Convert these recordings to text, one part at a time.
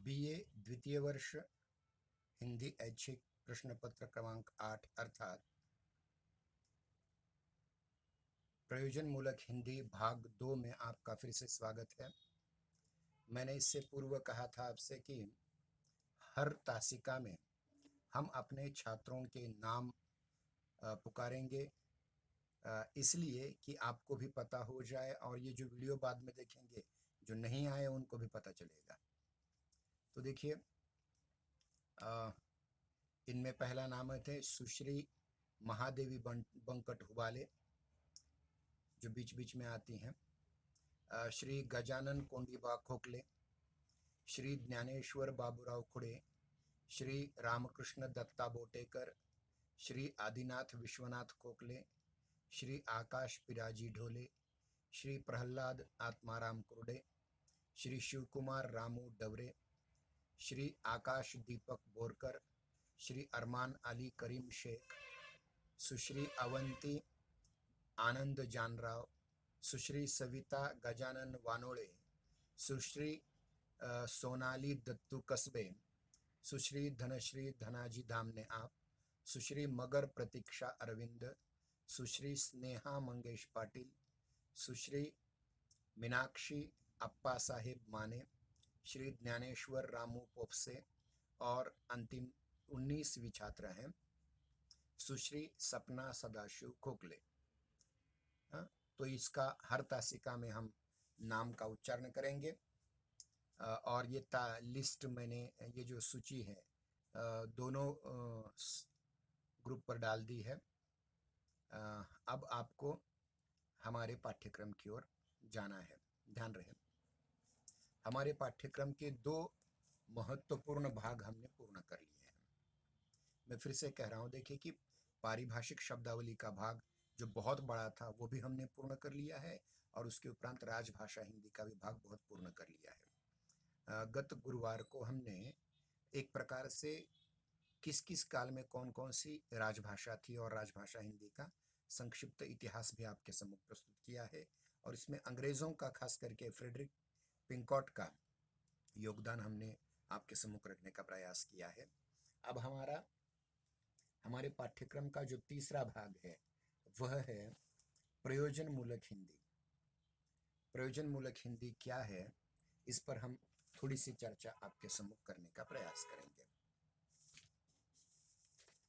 BA द्वितीय वर्ष हिंदी ऐच्छिक प्रश्न पत्र क्रमांक 8 अर्थात प्रयोजन मूलक हिंदी भाग 2 में आपका फिर से स्वागत है। मैंने इससे पूर्व कहा था आपसे कि हर तासिका में हम अपने छात्रों के नाम पुकारेंगे, इसलिए कि आपको भी पता हो जाए और ये जो वीडियो बाद में देखेंगे जो नहीं आए उनको भी पता चलेगा। तो देखिए, इनमें पहला नाम है सुश्री महादेवी बंकट हुबाले, जो बीच बीच में आती हैं। श्री गजानन कोंडीबा खोखले, श्री ज्ञानेश्वर बाबूराव खुड़े, श्री रामकृष्ण दत्ता बोटेकर, श्री आदिनाथ विश्वनाथ खोखले, श्री आकाश पिराजी ढोले, श्री प्रहलाद आत्माराम कुरडे, श्री शिवकुमार रामू डवरे, श्री आकाश दीपक बोरकर, श्री अरमान अली करीम शेख, सुश्री अवंती आनंद जानराव, सुश्री सविता गजानन वानोळे, सुश्री सोनाली दत्तू कसबे, सुश्री धनश्री धनाजी धामने आप, सुश्री मगर प्रतीक्षा अरविंद, सुश्री स्नेहा मंगेश पाटिल, सुश्री मीनाक्षी अप्पा साहेब माने, श्री ज्ञानेश्वर रामू पोपसे और अंतिम 19वीं छात्रा हैं सुश्री सपना सदाशिव खोखले। तो इसका हर तासिका में हम नाम का उच्चारण करेंगे और ये लिस्ट मैंने ये जो सूची है दोनों ग्रुप पर डाल दी है। अब आपको हमारे पाठ्यक्रम की ओर जाना है। ध्यान रहे, हमारे पाठ्यक्रम के 2 महत्वपूर्ण भाग हमने पूर्ण कर लिए हैं। मैं फिर से कह रहा हूँ, देखिए कि पारिभाषिक शब्दावली का भाग जो बहुत बड़ा था वो भी हमने पूर्ण कर लिया है और उसके उपरांत राजभाषा हिंदी का भी भाग बहुत पूर्ण कर लिया है। गत गुरुवार को हमने एक प्रकार से किस किस काल में कौन कौन सी राजभाषा थी और राजभाषा हिंदी का संक्षिप्त इतिहास भी आपके सम्मुख प्रस्तुत किया है और इसमें अंग्रेजों का, खास करके फ्रेडरिक पिंकॉट का योगदान हमने आपके सम्मुख रखने का प्रयास किया है। अब हमारे पाठ्यक्रम का जो तीसरा भाग है वह है प्रयोजन मूलक हिंदी। प्रयोजन मूलक हिंदी क्या है, इस पर हम थोड़ी सी चर्चा आपके सम्मुख करने का प्रयास करेंगे।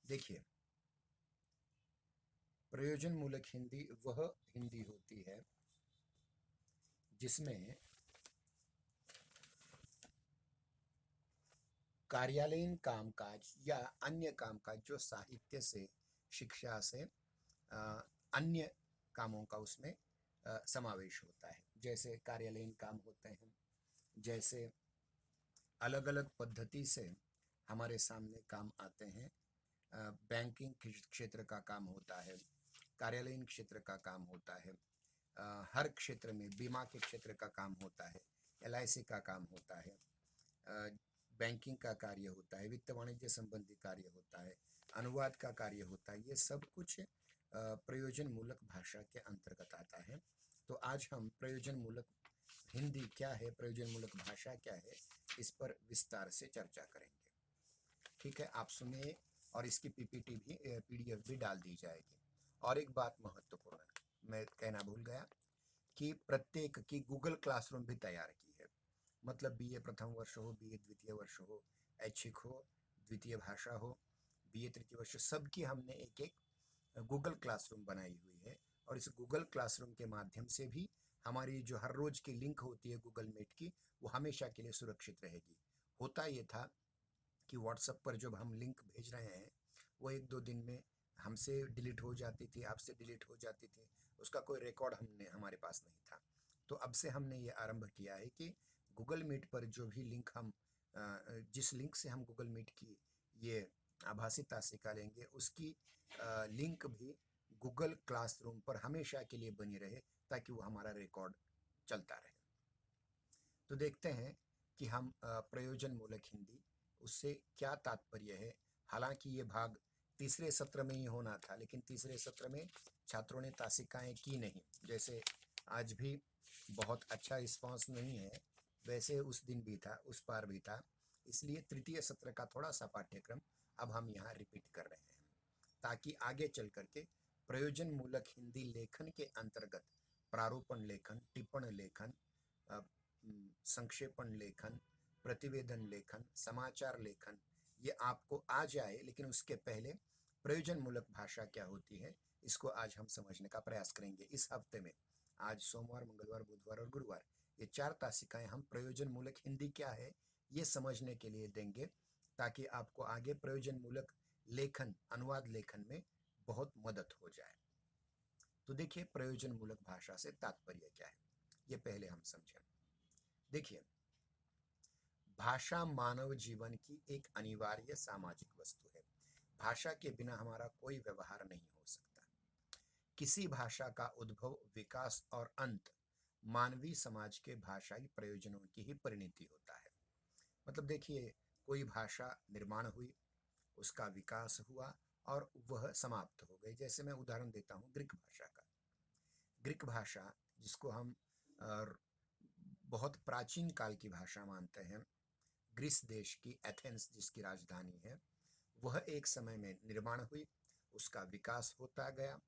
देखिए, प्रयोजन मूलक हिंदी वह हिंदी होती है जिसमें कार्यालयीन कामकाज या अन्य कामकाज जो साहित्य से, शिक्षा से अन्य कामों का उसमें समावेश होता है। जैसे कार्यालयीन काम होते हैं, जैसे अलग अलग पद्धति से हमारे सामने काम आते हैं। बैंकिंग क्षेत्र का काम होता है, कार्यालयीन क्षेत्र का काम होता है, हर क्षेत्र में बीमा के क्षेत्र का काम होता है, LIC का काम होता है, बैंकिंग का कार्य होता है, वित्त वाणिज्य संबंधी कार्य होता है, अनुवाद का कार्य होता है। ये सब कुछ प्रयोजन मूलक भाषा के अंतर्गत आता है। तो आज हम प्रयोजन मूलक हिंदी क्या है, प्रयोजन मूलक भाषा क्या है, इस पर विस्तार से चर्चा करेंगे। ठीक है, आप सुनिए और इसकी PPT भी, PDF भी डाल दी जाएगी। और एक बात महत्वपूर्ण मैं कहना भूल गया कि प्रत्येक की गूगल क्लासरूम भी तैयार की है। मतलब BA प्रथम वर्ष हो, BA द्वितीय वर्ष हो, ऐच्छिक हो, द्वितीय भाषा हो, BA तृतीय वर्ष, सबकी हमने एक एक गूगल क्लासरूम बनाई हुई है और इस गूगल क्लासरूम के माध्यम से भी हमारी जो हर रोज की लिंक होती है गूगल मीट की, वो हमेशा के लिए सुरक्षित रहेगी। होता ये था कि व्हाट्सएप पर जब हम लिंक भेज रहे हैं वो 1-2 दिन में हमसे डिलीट हो जाती थी, आपसे डिलीट हो जाती थी, उसका कोई रिकॉर्ड हमारे पास नहीं था। तो अब से हमने ये आरंभ किया है कि गूगल मीट पर जो भी लिंक हम जिस लिंक से हम गूगल मीट की ये आभासी तासिका लेंगे उसकी लिंक भी गूगल क्लासरूम पर हमेशा के लिए बनी रहे ताकि वो हमारा रिकॉर्ड चलता रहे। तो देखते हैं कि हम प्रयोजन मूलक हिंदी उससे क्या तात्पर्य है। हालांकि ये भाग तीसरे सत्र में ही होना था, लेकिन तीसरे सत्र में छात्रों ने तासिकाएं की नहीं। जैसे आज भी बहुत अच्छा रिस्पांस नहीं है, वैसे उस दिन भी था, उस बार भी था। इसलिए तृतीय सत्र का थोड़ा सा पाठ्यक्रम अब हम यहाँ रिपीट कर रहे हैं, ताकि आगे चल करके प्रयोजन मूलक हिंदी लेखन के अंतर्गत प्रारूपण लेखन, टिप्पण लेखन, संक्षेपण लेखन, प्रतिवेदन लेखन, समाचार लेखन, ये आपको आ जाए। लेकिन उसके पहले प्रयोजन मूलक भाषा क्या होती है, इसको आज हम समझने का प्रयास करेंगे। इस हफ्ते में आज सोमवार, मंगलवार, बुधवार और गुरुवार, ये 4 तासिकाएं हम प्रयोजन मूलक हिंदी क्या है ये समझने के लिए देंगे, ताकि आपको आगे प्रयोजन मूलक लेखन, अनुवाद लेखन में बहुत मदद हो जाए। तो देखिए, प्रयोजन मूलक भाषा से तात्पर्य क्या है, ये पहले हम समझें। देखिए, भाषा मानव जीवन की एक अनिवार्य सामाजिक वस्तु है। भाषा के बिना हमारा कोई व्यवहार नहीं हो सकता। किसी भाषा का उद्भव, विकास और अंत मानवीय समाज के भाषाई प्रयोजनों की ही परिणति होता है। मतलब देखिए, कोई भाषा निर्माण हुई, उसका विकास हुआ और वह समाप्त हो गई। जैसे मैं उदाहरण देता हूँ ग्रीक भाषा का। ग्रीक भाषा, जिसको हम बहुत प्राचीन काल की भाषा मानते हैं, ग्रीस देश की एथेंस जिसकी राजधानी है, वह एक समय में निर्माण हुई, उसका विकास होता गया।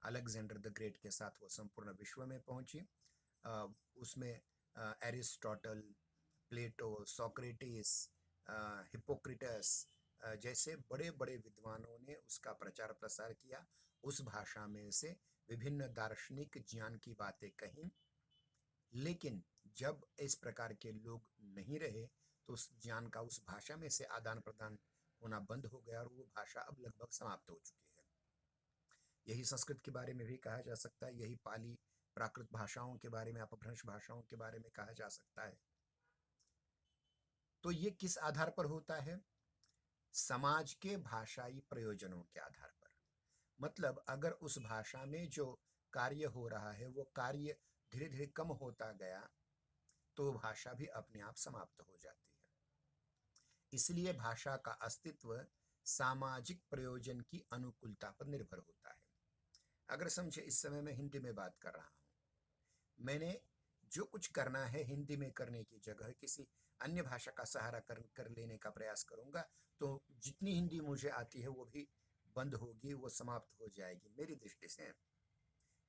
अलेक्जेंडर द ग्रेट के साथ वो संपूर्ण विश्व में पहुंची। उसमें एरिस्टोटल, प्लेटो, सोक्रेटिस, हिप्पोक्रेटस जैसे बड़े बड़े विद्वानों ने उसका प्रचार प्रसार किया। उस भाषा में से विभिन्न दार्शनिक ज्ञान की बातें कहीं। लेकिन जब इस प्रकार के लोग नहीं रहे तो उस ज्ञान का उस भाषा में से आदान प्रदान होना बंद हो गया और वो भाषा अब लगभग समाप्त हो चुकी है। यही संस्कृत के बारे में भी कहा जा सकता है, यही पाली प्राकृत भाषाओं के बारे में, अपभ्रंश भाषाओं के बारे में कहा जा सकता है। तो ये किस आधार पर होता है? समाज के भाषाई प्रयोजनों के आधार पर। मतलब अगर उस भाषा में जो कार्य हो रहा है वो कार्य धीरे धीरे कम होता गया तो भाषा भी अपने आप समाप्त हो जाती है। इसलिए भाषा का अस्तित्व सामाजिक प्रयोजन की अनुकूलता पर निर्भर होता है। अगर समझे, इस समय मैं हिंदी में बात कर रहा हूँ, मैंने जो कुछ करना है हिंदी में करने की जगह किसी अन्य भाषा का सहारा कर लेने का प्रयास करूंगा तो जितनी हिंदी मुझे आती है वो भी बंद होगी, वो समाप्त हो जाएगी। मेरी दृष्टि से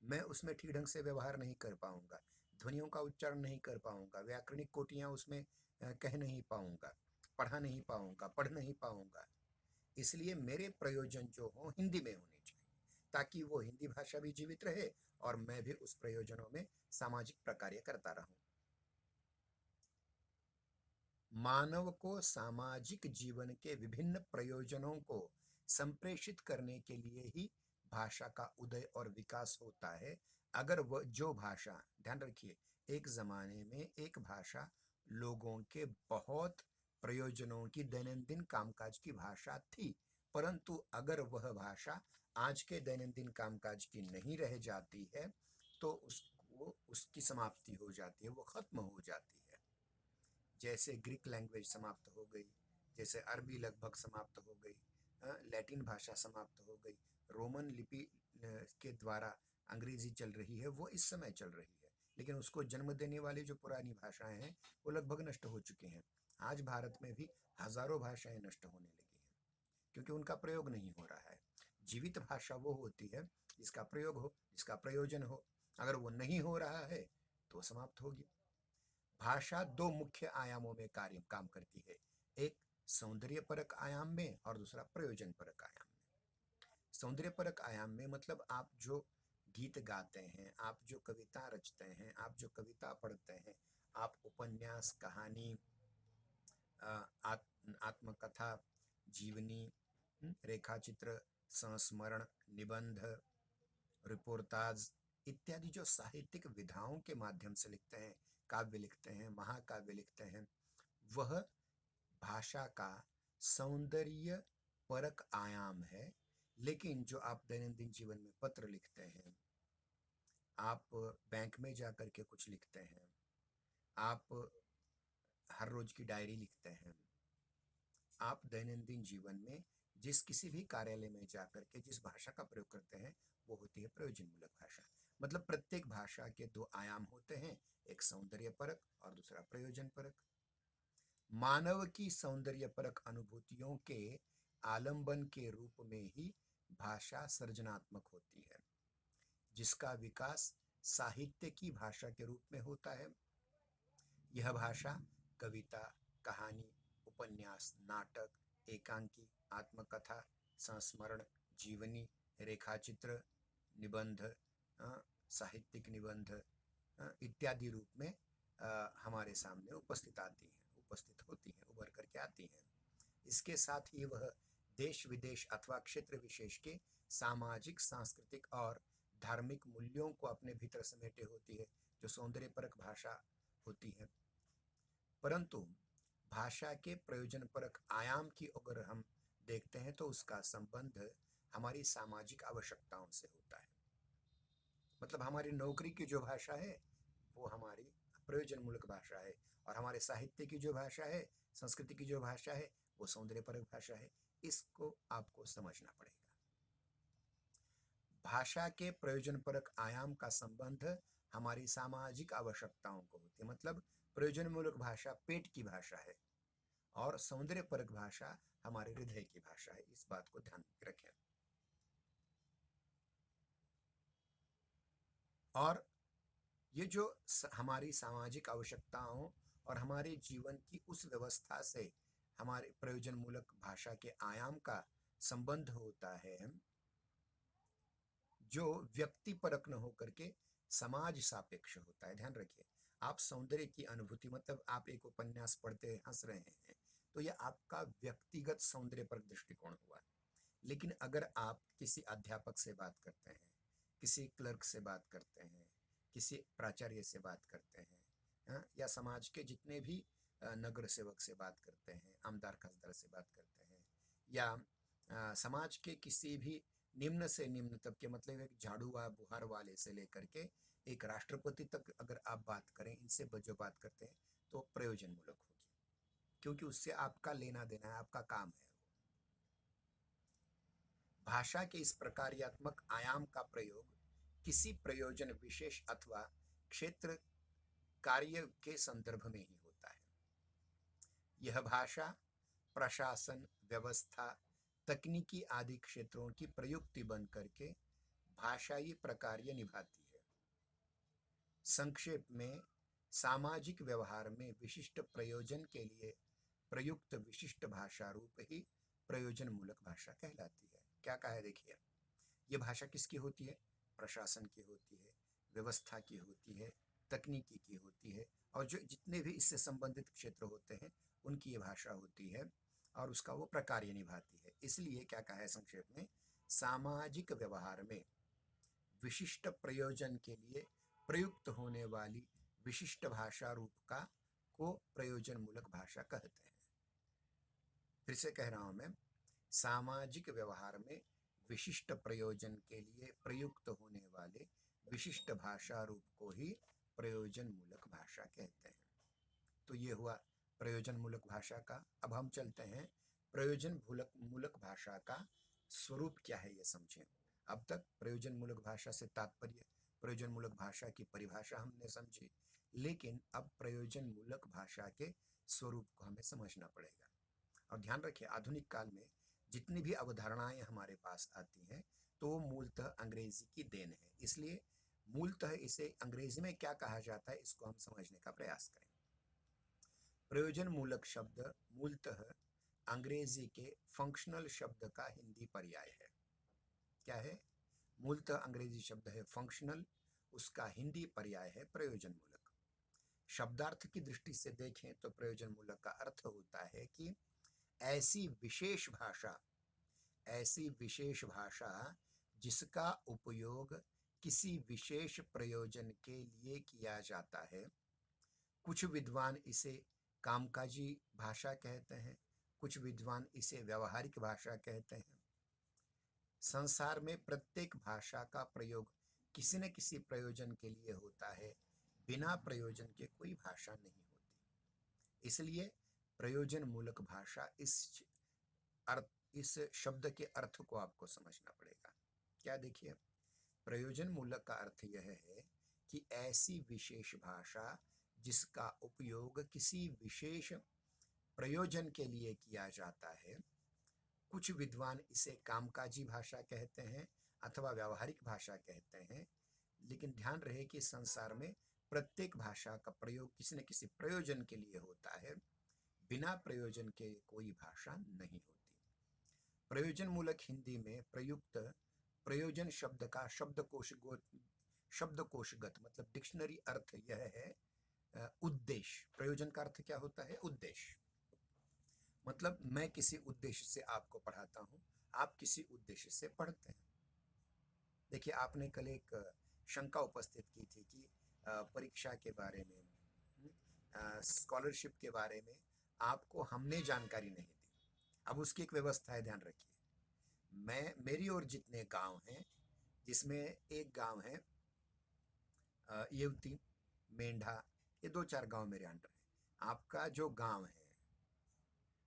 मैं उसमें ठीक ढंग से व्यवहार नहीं कर पाऊंगा, ध्वनियों का उच्चारण नहीं कर पाऊंगा, व्याकरणिक कोटियां उसमें कह नहीं पाऊंगा, पढ़ा नहीं पाऊंगा, पढ़ नहीं पाऊंगा। इसलिए मेरे प्रयोजन जो हो हिंदी में होने चाहिए, ताकि वो हिंदी भाषा भी जीवित रहे और मैं भी उस प्रयोजनों में सामाजिक प्रकार्य करता रहूं। मानव को सामाजिक जीवन के विभिन्न प्रयोजनों को संप्रेषित करने के लिए ही भाषा का उदय और विकास होता है। अगर वह जो भाषा, ध्यान रखिए, एक जमाने में एक भाषा लोगों के बहुत प्रयोजनों की दैनंदिन कामकाज की भाषा थी, परंतु अगर वह भाषा आज के दैनंदिन कामकाज की नहीं रह जाती है तो उसको उसकी समाप्ति हो जाती है, वो खत्म हो जाती है। जैसे ग्रीक लैंग्वेज समाप्त हो गई, जैसे अरबी लगभग समाप्त हो गई, लैटिन भाषा समाप्त हो गई, रोमन लिपि के द्वारा अंग्रेजी चल रही है, वो इस समय चल रही है, लेकिन उसको जन्म देने वाली जो पुरानी भाषाएं हैं वो लगभग नष्ट हो चुकी हैं। आज भारत में भी हजारों भाषाएं नष्ट होने लगी हैं क्योंकि उनका प्रयोग नहीं हो रहा है। जीवित भाषा वो होती है जिसका प्रयोग हो, जिसका प्रयोजन हो। अगर वो नहीं हो रहा है तो समाप्त होगी। भाषा दो मुख्य आयामों में काम करती है, एक सौंदर्य परक आयाम में और दूसरा प्रयोजन परक आयाम में। सौंदर्य परक आयाम में मतलब आप जो गीत गाते हैं, आप जो कविता रचते हैं, आप जो कविता पढ़ते हैं, आप उपन्यास, कहानी, आत्मकथा, जीवनी, रेखाचित्र, संस्मरण, निबंध, रिपोर्टाज इत्यादि जो साहित्यिक विधाओं के माध्यम से लिखते हैं, काव्य लिखते हैं, महाकाव्य लिखते हैं, वह भाषा का सौंदर्य परक आयाम है। लेकिन जो आप दैनंदिन जीवन में पत्र लिखते हैं, आप बैंक में जाकर के कुछ लिखते हैं, आप हर रोज की डायरी लिखते हैं, आप दैनंदिन जीवन में जिस किसी भी कार्यालय में जाकर के जिस भाषा का प्रयोग करते हैं वो होती है प्रयोजन मूलक भाषा। मतलब प्रत्येक भाषा के दो आयाम होते हैं, एक सौंदर्य परक और दूसरा प्रयोजन परक। मानव की सौंदर्यपरक अनुभूतियों के आलंबन के रूप में ही भाषा सृजनात्मक होती है, जिसका विकास साहित्य की भाषा के रूप में होता है। यह भाषा कविता, कहानी, उपन्यास, नाटक, एकांकी, आत्मकथा, संस्मरण, जीवनी, रेखाचित्र, निबंध, साहित्यिक निबंध इत्यादि रूप में हमारे सामने उपस्थित होती हैं, उभर करके आती हैं। इसके साथ ही वह देश विदेश अथवा क्षेत्र विशेष के सामाजिक, सांस्कृतिक और धार्मिक मूल्यों को अपने भीतर समेटे होती है, जो सौंदर्यपरक भाषा होती है। परंतु भाषा के प्रयोजनपरक आयाम की अगर हम देखते हैं तो उसका संबंध हमारी सामाजिक आवश्यकताओं से होता है। मतलब हमारी नौकरी की जो भाषा है वो हमारी प्रयोजनमूलक भाषा है, और हमारे साहित्य की जो भाषा है, संस्कृति की जो भाषा है, वो सौंदर्यपरक भाषा है। इसको आपको समझना पड़ेगा। भाषा के प्रयोजनपरक आयाम का संबंध हमारी सामाजिक आवश्यकताओं को होती है। मतलब प्रयोजनमूलक भाषा पेट की भाषा है और सौंदर्यपरक भाषा हमारे हृदय की भाषा है। इस बात को ध्यान में रखें। और ये जो हमारी सामाजिक आवश्यकताओं और हमारे जीवन की उस व्यवस्था से हमारे प्रयोजनमूलक भाषा के आयाम का संबंध होता है, जो व्यक्ति परक न होकर के समाज सापेक्ष होता है। ध्यान रखिए, आप सौंदर्य की अनुभूति, मतलब आप एक उपन्यास पढ़ते हंस रहे हैं तो यह आपका व्यक्तिगत सौंदर्य पर दृष्टिकोण हुआ। लेकिन अगर आप किसी अध्यापक से बात करते हैं, किसी क्लर्क से बात करते हैं, किसी प्राचार्य से बात करते हैं, या समाज के जितने भी नगर सेवक से बात करते हैं, आमदार खासदार से बात करते हैं, या समाज के किसी भी निम्न से निम्न तबके, मतलब एक झाड़ूआ बुहार वाले से लेकर के एक राष्ट्रपति तक अगर आप बात करें, इनसे जो बात करते हैं तो प्रयोजनमूलक होगी, क्योंकि उससे आपका लेना देना है, आपका काम है। भाषा के इस प्रकार्यात्मक आयाम का प्रयोग किसी प्रयोजन विशेष अथवा क्षेत्र कार्य के संदर्भ में ही होता है। यह भाषा प्रशासन, व्यवस्था, तकनीकी आदि क्षेत्रों की प्रयुक्ति बन करके भाषाई प्रकार्य निभाती है। संक्षेप में, सामाजिक व्यवहार में विशिष्ट प्रयोजन के लिए प्रयुक्त विशिष्ट भाषा रूप ही प्रयोजनमूलक भाषा कहलाती है। क्या कहा है देखिए, ये भाषा किसकी होती है? प्रशासन की होती है, व्यवस्था की होती है, तकनीकी की होती है, और जो जितने भी इससे संबंधित क्षेत्र होते हैं उनकी ये भाषा होती है, और उसका वो प्रकार्य निभाती है। इसलिए क्या कहा है संक्षेप में, सामाजिक व्यवहार में विशिष्ट प्रयोजन के लिए प्रयुक्त होने वाली विशिष्ट भाषा रूप का को प्रयोजनमूलक भाषा कहते हैं। फिर से कह रहा हूं मैं, सामाजिक व्यवहार में विशिष्ट प्रयोजन के लिए प्रयुक्त होने वाले विशिष्ट भाषा रूप को ही प्रयोजनमूलक भाषा कहते हैं। तो ये हुआ प्रयोजनमूलक भाषा का। अब हम चलते हैं प्रयोजन मूलक भाषा का स्वरूप क्या है, ये समझें। अब तक प्रयोजनमूलक भाषा से तात्पर्य, प्रयोजनमूलक भाषा की परिभाषा हमने समझी, लेकिन अब प्रयोजनमूलक भाषा के स्वरूप को हमें समझना पड़ेगा। और ध्यान रखिए, आधुनिक काल में जितनी भी अवधारणाएं हमारे पास आती हैं तो वो मूलतः अंग्रेजी की देन है। इसलिए मूलतः इसे अंग्रेजी में क्या कहा जाता है, इसको हम समझने का प्रयास करें। प्रयोजन मूलक शब्द मूलतः अंग्रेजी के फंक्शनल शब्द का हिंदी पर्याय है। क्या है? मूलतः अंग्रेजी शब्द है फंक्शनल, उसका हिंदी पर्याय है प्रयोजन मूलक। शब्दार्थ की दृष्टि से देखें तो प्रयोजन मूलक का अर्थ होता है कि ऐसी विशेष भाषा जिसका उपयोग किसी विशेष प्रयोजन के लिए किया जाता है। कुछ विद्वान इसे कामकाजी भाषा कहते हैं, कुछ विद्वान इसे व्यावहारिक भाषा कहते हैं। संसार में प्रत्येक भाषा का प्रयोग किसी न किसी प्रयोजन के लिए होता है, बिना प्रयोजन के कोई भाषा नहीं होती। इसलिए प्रयोजन मूलक भाषा, इस शब्द के अर्थ को आपको समझना पड़ेगा। क्या देखिए, प्रयोजन मूलक का अर्थ यह है कि ऐसी विशेष भाषा जिसका उपयोग किसी विशेष प्रयोजन के लिए किया जाता है। कुछ विद्वान इसे कामकाजी भाषा कहते हैं अथवा व्यावहारिक भाषा कहते हैं, लेकिन ध्यान रहे कि संसार में प्रत्येक भाषा का प्रयोग किसी न किसी प्रयोजन के लिए होता है। बिना प्रयोजन के कोई भाषा नहीं होती। प्रयोजन मूलक हिंदी में प्रयुक्त प्रयोजन शब्द का शब्दकोशगत मतलब डिक्शनरी अर्थ यह है उद्देश्य। प्रयोजन का अर्थ क्या होता है? उद्देश्य। मतलब मैं किसी उद्देश्य से आपको पढ़ाता हूं, आप किसी उद्देश्य से पढ़ते हैं। देखिए, आपने कल एक शंका उपस्थित की थी कि परीक्षा के बारे में, स्कॉलरशिप के बारे में आपको हमने जानकारी नहीं दी। अब उसकी एक व्यवस्था है, ध्यान रखिए। मेरी और जितने गांव हैं, जिसमें एक गांव है येवती, मेंढा, ये 2-4 गांव मेरे अंडर है। आपका जो गांव है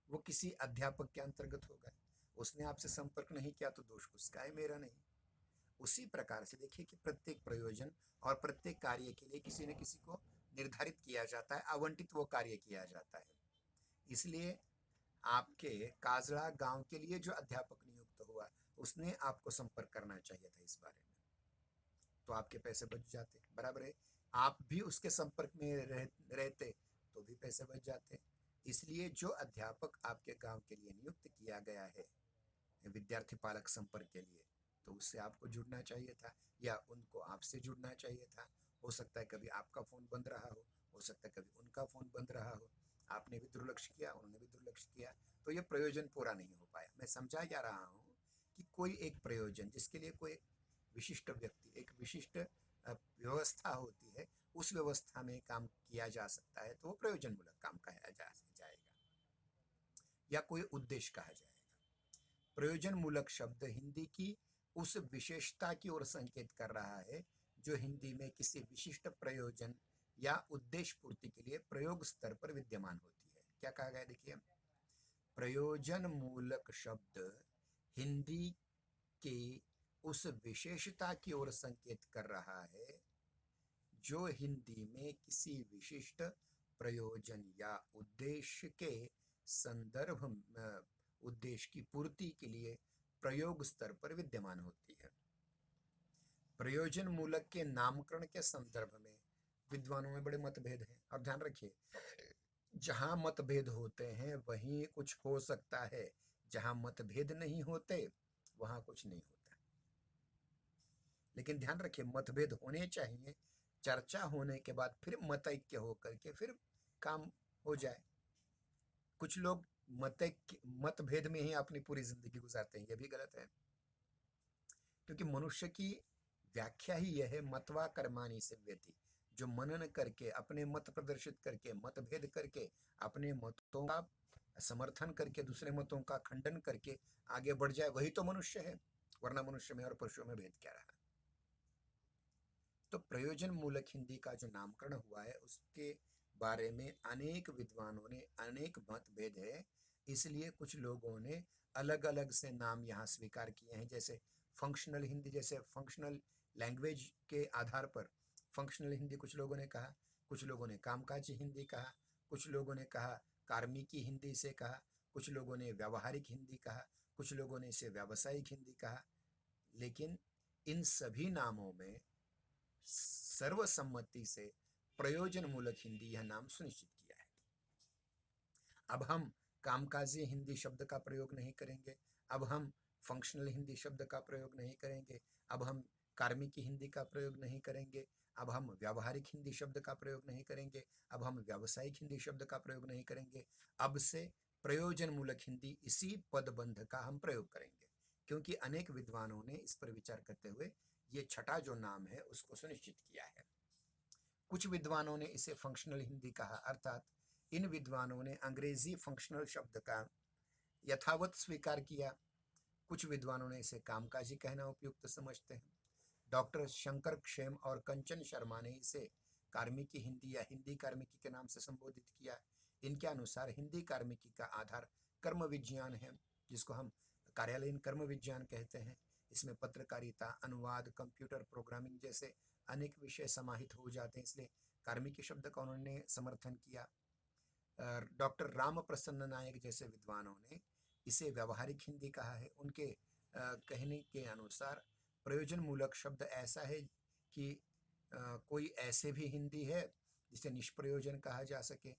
वो किसी अध्यापक के अंतर्गत होगा। उसने आपसे संपर्क नहीं किया तो दोष उसका है, मेरा नहीं। उसी प्रकार से देखिए कि प्रत्येक प्रयोजन और प्रत्येक कार्य के लिए किसी न किसी को निर्धारित किया जाता है, आवंटित वो कार्य किया जाता है। इसलिए आपके काजड़ा गांव के लिए जो अध्यापक नियुक्त हुआ, उसने आपको संपर्क करना चाहिए था इस बारे में, तो आपके पैसे बच जाते। बराबर है। आप भी उसके संपर्क में रहते तो भी पैसे बच जाते। इसलिए जो अध्यापक आपके गांव के लिए नियुक्त किया गया है विद्यार्थी पालक संपर्क के लिए, तो उससे आपको जुड़ना चाहिए था या उनको आपसे जुड़ना चाहिए था। हो सकता है कभी आपका फोन बंद रहा हो सकता है कभी उनका फोन बंद रहा हो। आपने भी दुर्लक्ष्य किया, उन्होंने भी दुर्लक्ष्य किया, तो ये प्रयोजन पूरा नहीं हो पाया। मैं समझा जा रहा हूँ कि कोई एक प्रयोजन जिसके लिए कोई विशिष्ट व्यक्ति, एक विशिष्ट व्यवस्था होती है, उस व्यवस्था में काम किया जा सकता है तो वो प्रयोजन मूलक काम कहा जाएगा या कोई उद्देश्य कहा जाएगा। प्रयोजन मूलक शब्द हिंदी की उस विशेषता की ओर संकेत कर रहा है जो हिंदी में किसी विशिष्ट प्रयोजन या उद्देश्य पूर्ति के लिए प्रयोग स्तर पर विद्यमान होती है। क्या कहा गया? देखिए, प्रयोजन मूलक शब्द हिंदी की उस विशेषता की ओर संकेत कर रहा है जो हिंदी में किसी विशिष्ट प्रयोजन या उद्देश्य के संदर्भ उद्देश्य की पूर्ति के लिए प्रयोग स्तर पर विद्यमान होती है। प्रयोजन मूलक के नामकरण के संदर्भ में विद्वानों में बड़े मतभेद हैं। अब ध्यान रखिए, जहां मतभेद होते हैं वहीं कुछ हो सकता है, जहां मतभेद नहीं होते वहां कुछ नहीं होता। लेकिन ध्यान रखिए, मतभेद होने चाहिए, चर्चा होने के बाद फिर मतैक्य होकर के फिर काम हो जाए। कुछ लोग मतभेद में ही अपनी पूरी जिंदगी गुजारते हैं, यह भी गलत है। क्योंकि मनुष्य की व्याख्या ही यह है, मतवा कर्माणि सेव्यति। जो मनन करके, अपने मत प्रदर्शित करके, मतभेद करके, अपने मतों का समर्थन करके दूसरे मतों का खंडन करके आगे बढ़ जाए, वही तो मनुष्य है। वरना मनुष्य में और पशुओं में भेद क्या रहा? तो प्रयोजन मूलक हिंदी का जो नामकरण हुआ है उसके बारे में अनेक विद्वानों ने अनेक मतभेद है। इसलिए कुछ लोगों ने अलग अलग से नाम यहाँ स्वीकार किए हैं, जैसे फंक्शनल हिंदी, जैसे फंक्शनल लैंग्वेज के आधार पर फंक्शनल हिंदी कुछ लोगों ने कहा, कुछ लोगों ने कामकाजी हिंदी कहा, कुछ लोगों ने कहा कार्मिकी हिंदी से कहा, कुछ लोगों ने व्यावहारिक हिंदी कहा, कुछ लोगों ने इसे व्यावसायिक हिंदी कहा। लेकिन इन सभी नामों में सर्वसम्मति से प्रयोजन मूलक हिंदी यह नाम सुनिश्चित किया है। अब हम कामकाजी हिंदी शब्द का प्रयोग नहीं करेंगे, अब हम फंक्शनल हिंदी शब्द का प्रयोग नहीं करेंगे, अब हम कार्मिकी हिंदी का प्रयोग नहीं करेंगे, अब हम व्यावहारिक हिंदी शब्द का प्रयोग नहीं करेंगे, अब हम व्यावसायिक हिंदी शब्द का प्रयोग नहीं करेंगे। अब से प्रयोजन मूलक हिंदी इसी पदबंध का हम प्रयोग करेंगे, क्योंकि अनेक विद्वानों ने इस पर विचार करते हुए ये छठा जो नाम है उसको सुनिश्चित किया है। कुछ विद्वानों ने इसे फंक्शनल हिंदी कहा, अर्थात इन विद्वानों ने अंग्रेजी फंक्शनल शब्द का यथावत स्वीकार किया। कुछ विद्वानों ने इसे कामकाजी कहना उपयुक्त समझते हैं। डॉक्टर शंकर क्षेम और कंचन शर्मा ने इसे कार्मिकी हिंदी या हिंदी कार्मिकी के नाम से संबोधित किया। इनके अनुसार हिंदी कार्मिकी का आधार कर्म विज्ञान है, जिसको हम कार्यालयीन कर्म विज्ञान कहते हैं। इसमें पत्रकारिता, अनुवाद, कंप्यूटर प्रोग्रामिंग जैसे अनेक विषय समाहित हो जाते हैं, इसलिए कार्मिकी शब्द का उन्होंने समर्थन किया। डॉक्टर राम प्रसन्न नायक जैसे विद्वानों ने इसे व्यवहारिक हिंदी कहा है। उनके कहने के अनुसार प्रयोजन मूलक शब्द ऐसा है कि कोई ऐसे भी हिंदी है जिसे निष्प्रयोजन कहा जा सके,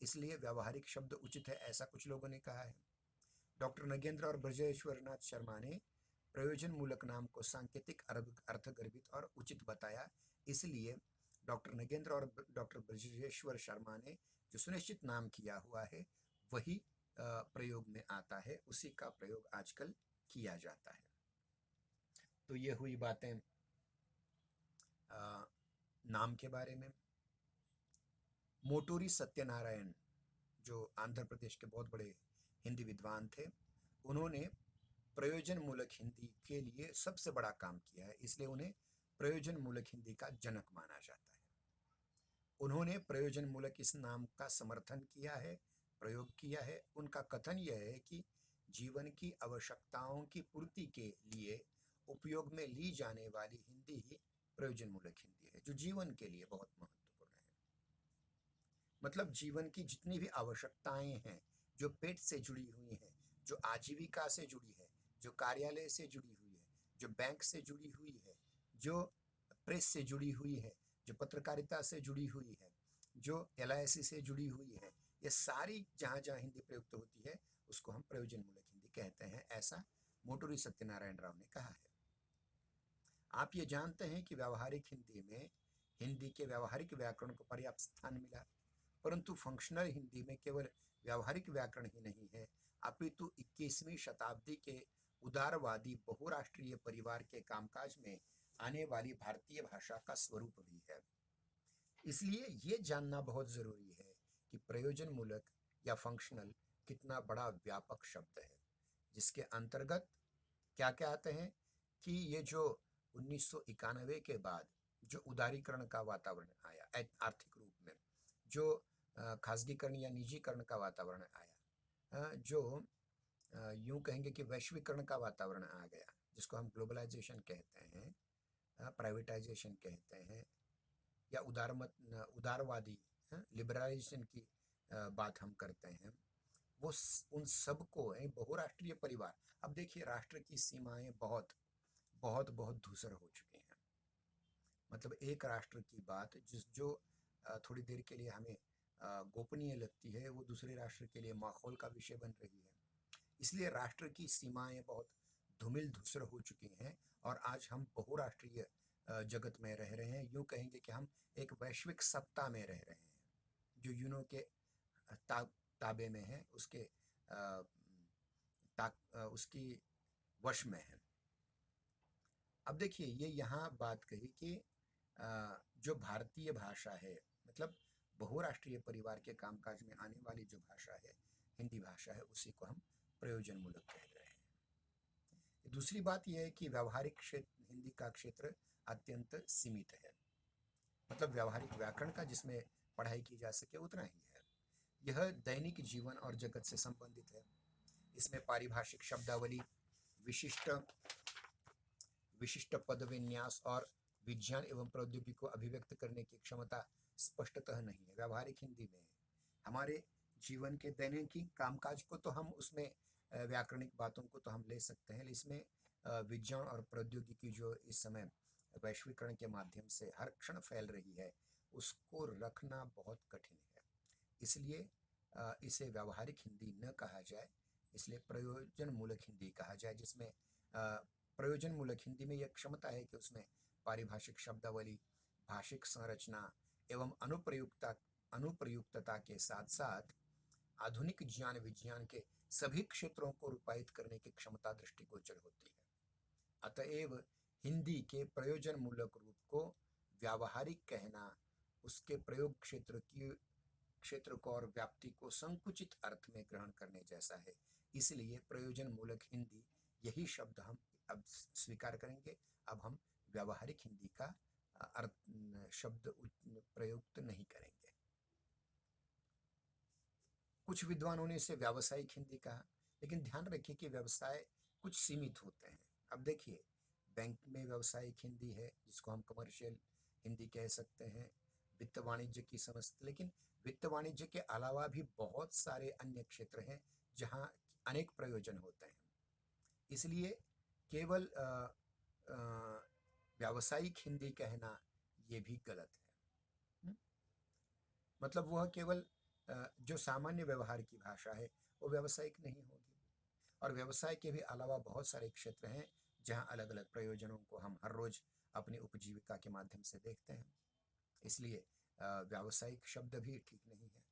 इसलिए व्यवहारिक शब्द उचित है, ऐसा कुछ लोगों ने कहा है। डॉक्टर नगेंद्र और ब्रजेश्वर नाथ शर्मा ने प्रयोजन मूलक नाम को सांकेतिक अर्थगर्भित और उचित बताया, इसलिए डॉक्टर नगेंद्र और डॉक्टर ब्रजेश्वर शर्मा ने जो सुनिश्चित नाम किया हुआ है वही प्रयोग में आता है, उसी का प्रयोग आजकल किया जाता है। तो ये हुई बातें नाम के बारे में। मोटूरी सत्यनारायण जो आंध्र प्रदेश के बहुत बड़े हिंदी विद्वान थे, उन्होंने प्रयोजन मूलक हिंदी के लिए सबसे बड़ा काम किया है, इसलिए उन्हें प्रयोजन मूलक हिंदी का जनक माना जाता है। उन्होंने प्रयोजन मूलक इस नाम का समर्थन किया है, प्रयोग किया है। उनका कथन यह है कि जीवन की आवश्यकताओं की पूर्ति के लिए उपयोग में ली जाने वाली हिंदी ही प्रयोजन मूलक हिंदी है, जो जीवन के लिए बहुत महत्वपूर्ण है। मतलब जीवन की जितनी भी आवश्यकताएं हैं, जो पेट से जुड़ी हुई हैं, जो आजीविका से जुड़ी है, जो कार्यालय से जुड़ी हुई है, जो बैंक से जुड़ी हुई है, जो प्रेस से जुड़ी हुई है, जो पत्रकारिता से जुड़ी हुई है, जो LIC से जुड़ी हुई है, ये सारी जहाँ जहाँ हिंदी प्रयुक्त होती है उसको हम प्रयोजन मूलक हिंदी कहते हैं, ऐसा मोटूरी सत्यनारायण राव ने कहा है। आप ये जानते हैं कि व्यावहारिक हिंदी में हिंदी के व्यावहारिक व्याकरण को पर्याप्त स्थान मिला, परंतु फंक्शनल हिंदी में केवल व्यावहारिक व्याकरण ही नहीं है, अपितु 21वीं शताब्दी के उदारवादी बहुराष्ट्रीय परिवार के कामकाज में आने वाली भारतीय भाषा का स्वरूप भी है। इसलिए ये जानना बहुत जरूरी है कि प्रयोजन मूलक या फंक्शनल कितना बड़ा व्यापक शब्द है, जिसके अंतर्गत क्या क्या आते हैं कि ये जो 1991 के बाद जो उदारीकरण का वातावरण आया आर्थिक रूप में, जो खासगीकरण या निजीकरण का वातावरण आया, जो यूं कहेंगे कि वैश्वीकरण का वातावरण आ गया, जिसको हम ग्लोबलाइजेशन कहते हैं, प्राइवेटाइजेशन कहते हैं, या उदारवादी लिबरलाइजेशन की बात हम करते हैं, वो उन सबको बहुराष्ट्रीय परिवार। अब देखिए, राष्ट्र की सीमाएं बहुत बहुत बहुत धूसर हो चुकी हैं। मतलब एक राष्ट्र की बात जो थोड़ी देर के लिए हमें गोपनीय लगती है, वो दूसरे राष्ट्र के लिए माखौल का विषय बन रही है। इसलिए राष्ट्र की सीमाएं बहुत धूमिल धूसर हो चुकी हैं और आज हम बहुराष्ट्रीय जगत में रह रहे हैं। यूं कहेंगे कि हम एक वैश्विक सत्ता में रह रहे हैं जो यूनो के ताबे में है, उसकी वश में है। अब देखिए, ये यहाँ बात कही कि जो भारतीय भाषा है, मतलब बहुराष्ट्रीय परिवार के कामकाज में आने वाली जो भाषा है, हिंदी भाषा है, उसी को हम प्रयोजन मूलक कह रहे हैं। दूसरी बात यह है कि व्यावहारिक क्षेत्र हिंदी का क्षेत्र अत्यंत सीमित है, मतलब व्यावहारिक व्याकरण का जिसमें पढ़ाई की जा सके उतना ही है। यह दैनिक जीवन और जगत से संबंधित है। इसमें पारिभाषिक शब्दावली, विशिष्ट पद विन्यास और विज्ञान एवं प्रौद्योगिकी को अभिव्यक्त करने की क्षमता स्पष्टतः नहीं है। व्यावहारिक हिंदी में हमारे जीवन के दैनिक कामकाज को तो हम उसमें व्याकरणिक बातों को तो हम ले सकते हैं, इसमें विज्ञान और प्रौद्योगिकी जो इस समय वैश्वीकरण के माध्यम से हर क्षण फैल रही है, उसको रखना बहुत कठिन है। इसलिए इसे व्यावहारिक हिंदी न कहा जाए, इसलिए प्रयोजन मूलक हिंदी कहा जाए, जिसमें प्रयोजन मूलक हिंदी में यह क्षमता है कि उसमें पारिभाषिक शब्दावली, भाषिक संरचना एवं अनुप्रयुक्तता के साथ साथ आधुनिक ज्ञान विज्ञान के सभी क्षेत्रों को रूपायित करने की क्षमता दृष्टिगोचर होती है। अतएव हिंदी के प्रयोजन मूलक रूप को व्यावहारिक कहना उसके प्रयोग क्षेत्र को और व्याप्ति को संकुचित अर्थ में ग्रहण करने जैसा है। इसलिए प्रयोजन मूलक हिंदी यही शब्द हम अब स्वीकार करेंगे। अब हम व्यावहारिक हिंदी का शब्द प्रयुक्त नहीं करेंगे। कुछ विद्वानों ने इसे व्यावसायिक हिंदी कहा, लेकिन ध्यान रखिए कि व्यवसाय कुछ सीमित होते हैं। अब देखिए, बैंक में व्यावसायिक हिंदी है जिसको हम कमर्शियल हिंदी कह सकते हैं, वित्त वाणिज्य की समस्त, लेकिन वित्त वाणिज्य के अलावा भी बहुत सारे अन्य क्षेत्र हैं जहां अनेक प्रयोजन होते हैं। इसलिए केवल व्यावसायिक हिंदी कहना ये भी गलत है। मतलब वह केवल जो सामान्य व्यवहार की भाषा है वो व्यावसायिक नहीं होगी। और व्यवसाय के भी अलावा बहुत सारे क्षेत्र हैं जहां अलग अलग प्रयोजनों को हम हर रोज अपनी उपजीविका के माध्यम से देखते हैं। इसलिए व्यावसायिक शब्द भी ठीक नहीं है।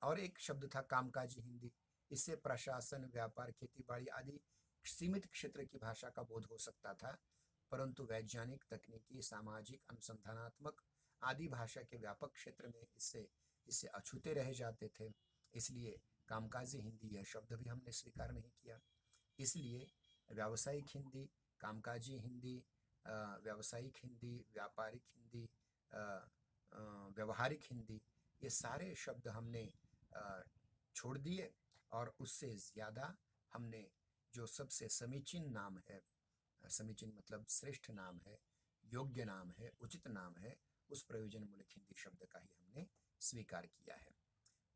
और एक शब्द था कामकाजी हिंदी। इससे प्रशासन, व्यापार, खेती बाड़ी आदि सीमित क्षेत्र की भाषा का बोध हो सकता था, परंतु वैज्ञानिक, तकनीकी, सामाजिक, अनुसंधानात्मक आदि भाषा के व्यापक क्षेत्र में इससे इससे अछूते रह जाते थे। इसलिए कामकाजी हिंदी यह शब्द भी हमने स्वीकार नहीं किया। इसलिए व्यावसायिक हिंदी, कामकाजी हिंदी, व्यावसायिक हिंदी, व्यापारिक हिंदी, व्यवहारिक हिंदी, ये सारे शब्द हमने छोड़ दिए और उससे ज़्यादा हमने जो सबसे समीचीन नाम है, समीचीन मतलब श्रेष्ठ नाम है, योग्य नाम है, उचित नाम है, उस प्रयोजन मूलक हिंदी शब्द का ही हमने स्वीकार किया है।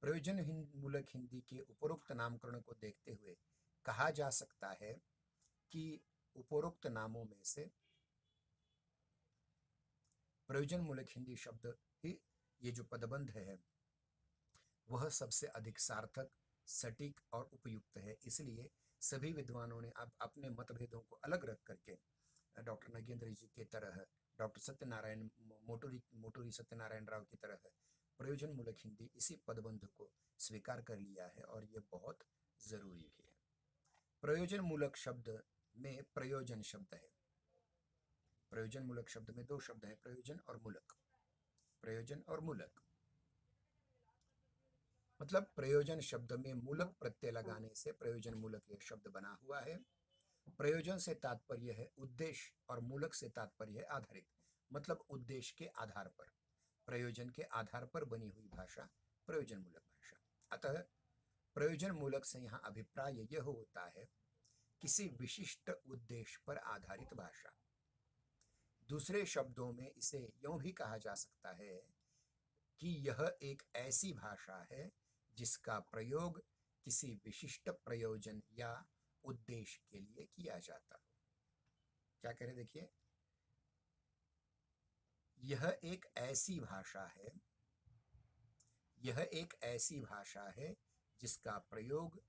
प्रयोजन मूलक हिंदी के उपरोक्त नामकरण को देखते हुए कहा जा सकता है कि उपरोक्त नामों में से प्रयोजन मूलक हिंदी शब्द ही, ये जो पदबंध है, वह सबसे अधिक सार्थक, सटीक और उपयुक्त है। इसलिए सभी विद्वानों ने अब अपने मतभेदों को अलग रख करके डॉक्टर नगेंद्र जी की तरह, डॉक्टर सत्यनारायण मोटूरी सत्यनारायण राव की तरह प्रयोजन मूलक हिंदी इसी पदबंध को स्वीकार कर लिया है और ये बहुत जरूरी भी है। प्रयोजन मूलक शब्द में प्रयोजन शब्द है। प्रयोजन मूलक शब्द में दो शब्द हैं, प्रयोजन और मूलक। प्रयोजन और मूलक मतलब प्रयोजन शब्द में मूलक प्रत्यय लगाने से प्रयोजन मूलक यह शब्द बना हुआ है। प्रयोजन से तात्पर्य है उद्देश्य और मूलक से तात्पर्य है आधारित, मतलब उद्देश्य के आधार पर, प्रयोजन के आधार पर बनी हुई भाषा प्रयोजन मूलक भाषा। अतः प्रयोजन मूलक से यहाँ अभिप्राय यह होता है किसी विशिष्ट उद्देश्य पर आधारित भाषा। दूसरे शब्दों में इसे यूं भी कहा जा सकता है कि यह एक ऐसी भाषा है जिसका प्रयोग किसी विशिष्ट प्रयोजन या उद्देश्य के लिए किया जाता हो। क्या कह रहे, देखिए, यह एक ऐसी भाषा है, यह एक ऐसी भाषा है जिसका प्रयोग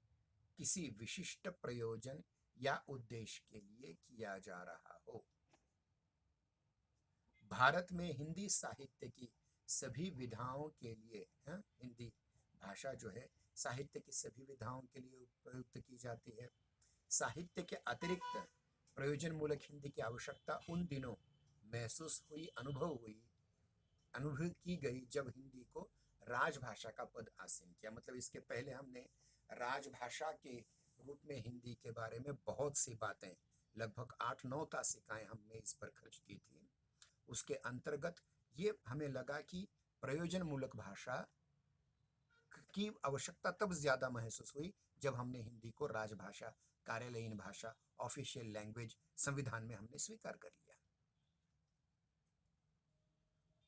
किसी विशिष्ट प्रयोजन या उद्देश्य के लिए किया जा रहा हो। भारत में हिंदी साहित्य की सभी विधाओं के लिए, हिंदी भाषा जो है साहित्य की सभी विधाओं के लिए प्रयुक्त की जाती है। साहित्य के अतिरिक्त प्रयोजन मूलक हिंदी की आवश्यकता उन दिनों महसूस हुई, अनुभव की गई जब हिंदी को राजभाषा का पद आसीन किया। मतलब इसके पहले हमने राजभाषा के रूप में हिंदी के बारे में बहुत सी बातें, लगभग 8-9 तासिकाएं हमने इस पर खर्च की थी। उसके अंतर्गत ये हमें लगा कि प्रयोजन मूलक भाषा की आवश्यकता तब ज्यादा महसूस हुई जब हमने हिंदी को राजभाषा, कार्यालयीन भाषा, ऑफिशियल लैंग्वेज संविधान में हमने स्वीकार कर लिया।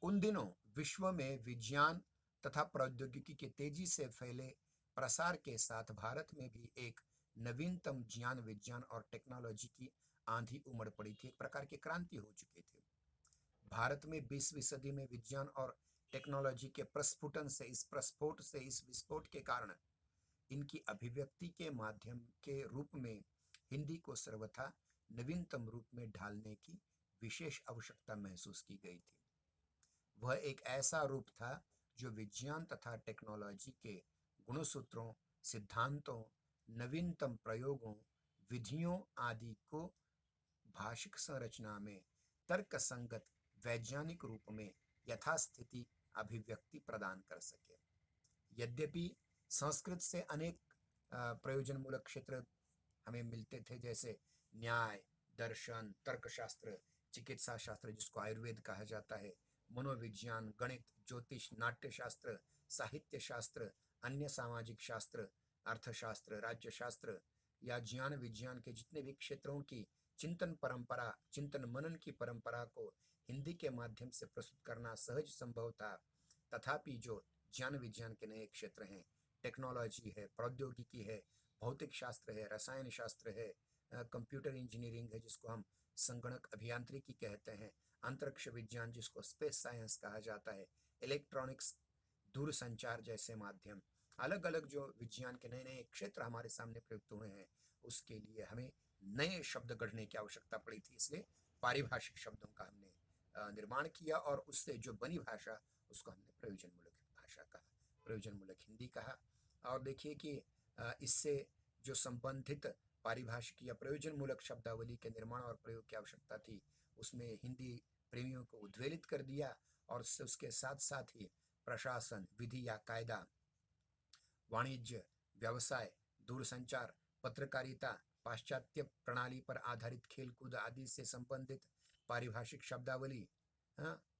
उन दिनों विश्व में विज्ञान तथा प्रौद्योगिकी के तेजी से फैले प्रसार के साथ भारत में भी एक नवीनतम ज्ञान, विज्ञान और टेक्नोलॉजी की आंधी उमड़ पड़ी थी। एक प्रकार की क्रांति हो चुकी थी। भारत में 20वीं सदी में विज्ञान और टेक्नोलॉजी के प्रस्फुटन से, इस विस्फोट के कारण इनकी अभिव्यक्ति के माध्यम के रूप में हिंदी को सर्वथा नवीनतम रूप में ढालने की विशेष आवश्यकता महसूस की गई थी। वह एक ऐसा रूप था जो विज्ञान तथा टेक्नोलॉजी के गुणसूत्रों, सिद्धांतों, नवीनतम प्रयोगों, विधियों आदि को भाषिक संरचना में तर्क संगत वैज्ञानिक रूप में यथास्थिति अभिव्यक्ति प्रदान कर सके। यद्यपि संस्कृत से अनेक प्रयोजन मूलक क्षेत्र हमें मिलते थे, जैसे न्याय, दर्शन, तर्कशास्त्र, चिकित्सा शास्त्र जिसको आयुर्वेद कहा जाता है, मनोविज्ञान, गणित, ज्योतिष, नाट्यशास्त्र, साहित्य शास्त्र, अन्य सामाजिक शास्त्र, अर्थशास्त्र, राज्यशास्त्र या ज्ञान विज्ञान के जितने भी क्षेत्रों की चिंतन मनन की परंपरा को हिंदी के माध्यम से प्रस्तुत करना सहज संभव था। तथापि जो विज्ञान के नए क्षेत्र हैं। टेक्नोलॉजी है, प्रौद्योगिकी है, भौतिक शास्त्र है, रसायन शास्त्र है, कंप्यूटर इंजीनियरिंग है जिसको हम संगणक अभियांत्रिकी कहते हैं, अंतरिक्ष विज्ञान जिसको स्पेस साइंस कहा जाता है, इलेक्ट्रॉनिक्स, दूरसंचार जैसे माध्यम, अलग अलग जो विज्ञान के नए नए क्षेत्र हमारे सामने प्रयुक्त हुए हैं, उसके लिए हमें नए शब्द गढ़ने की आवश्यकता पड़ी थी। इसलिए पारिभाषिक शब्दों का हमने निर्माण किया और उससे जो बनी भाषा उसको हमने प्रयोजनमूलक भाषा कहा, प्रयोजनमूलक हिंदी कहा। और देखिए कि इससे जो संबंधित पारिभाषिक या प्रयोजनमूलक शब्दावली के निर्माण और प्रयोग की आवश्यकता थी, उसमें हिंदी प्रेमियों को उद्वेलित कर दिया और उसके साथ साथ ही प्रशासन, विधि या कायदा, वाणिज्य, व्यवसाय, दूरसंचार, पत्रकारिता, पाश्चात्य प्रणाली पर आधारित खेलकूद आदि से संबंधित पारिभाषिक शब्दावली,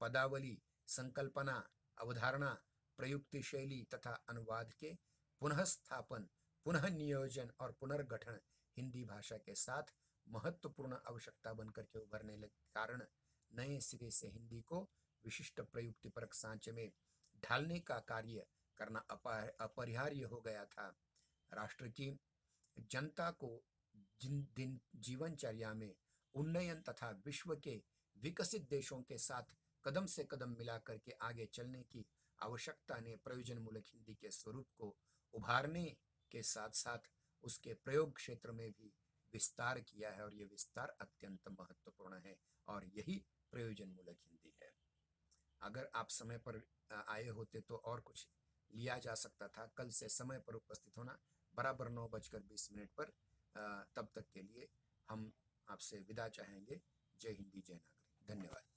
पदावली, संकल्पना, अवधारणा, प्रयुक्ति शैली तथा अनुवाद के पुनः स्थापन, पुनः नियोजन और पुनर्गठन हिंदी भाषा के साथ महत्वपूर्ण आवश्यकता बनकर के उभरने के कारण नए सिरे से हिंदी को विशिष्ट प्रयुक्तिपरक सांचे में ढालने का कार्य करना अपरिहार्य हो गया था। राष्ट्र की जनता को जीवनचर्या में उन्नयन तथा विश्व के विकसित देशों के साथ कदम से कदम मिलाकर के आगे चलने की आवश्यकता ने प्रयोजनमूलक हिंदी के स्वरूप को उभारने के साथ साथ उसके प्रयोग क्षेत्र में भी विस्तार किया है और ये विस्तार अत्यंत महत्वपूर्ण है और यही प्रयोजनमूलक हिंदी है। अगर आप समय पर आए होते तो और कुछ लिया जा सकता था। कल से समय पर उपस्थित होना, बराबर 9:20 पर। तब तक के लिए हम आपसे विदा चाहेंगे। जय हिंदी, जय नागरिक। धन्यवाद।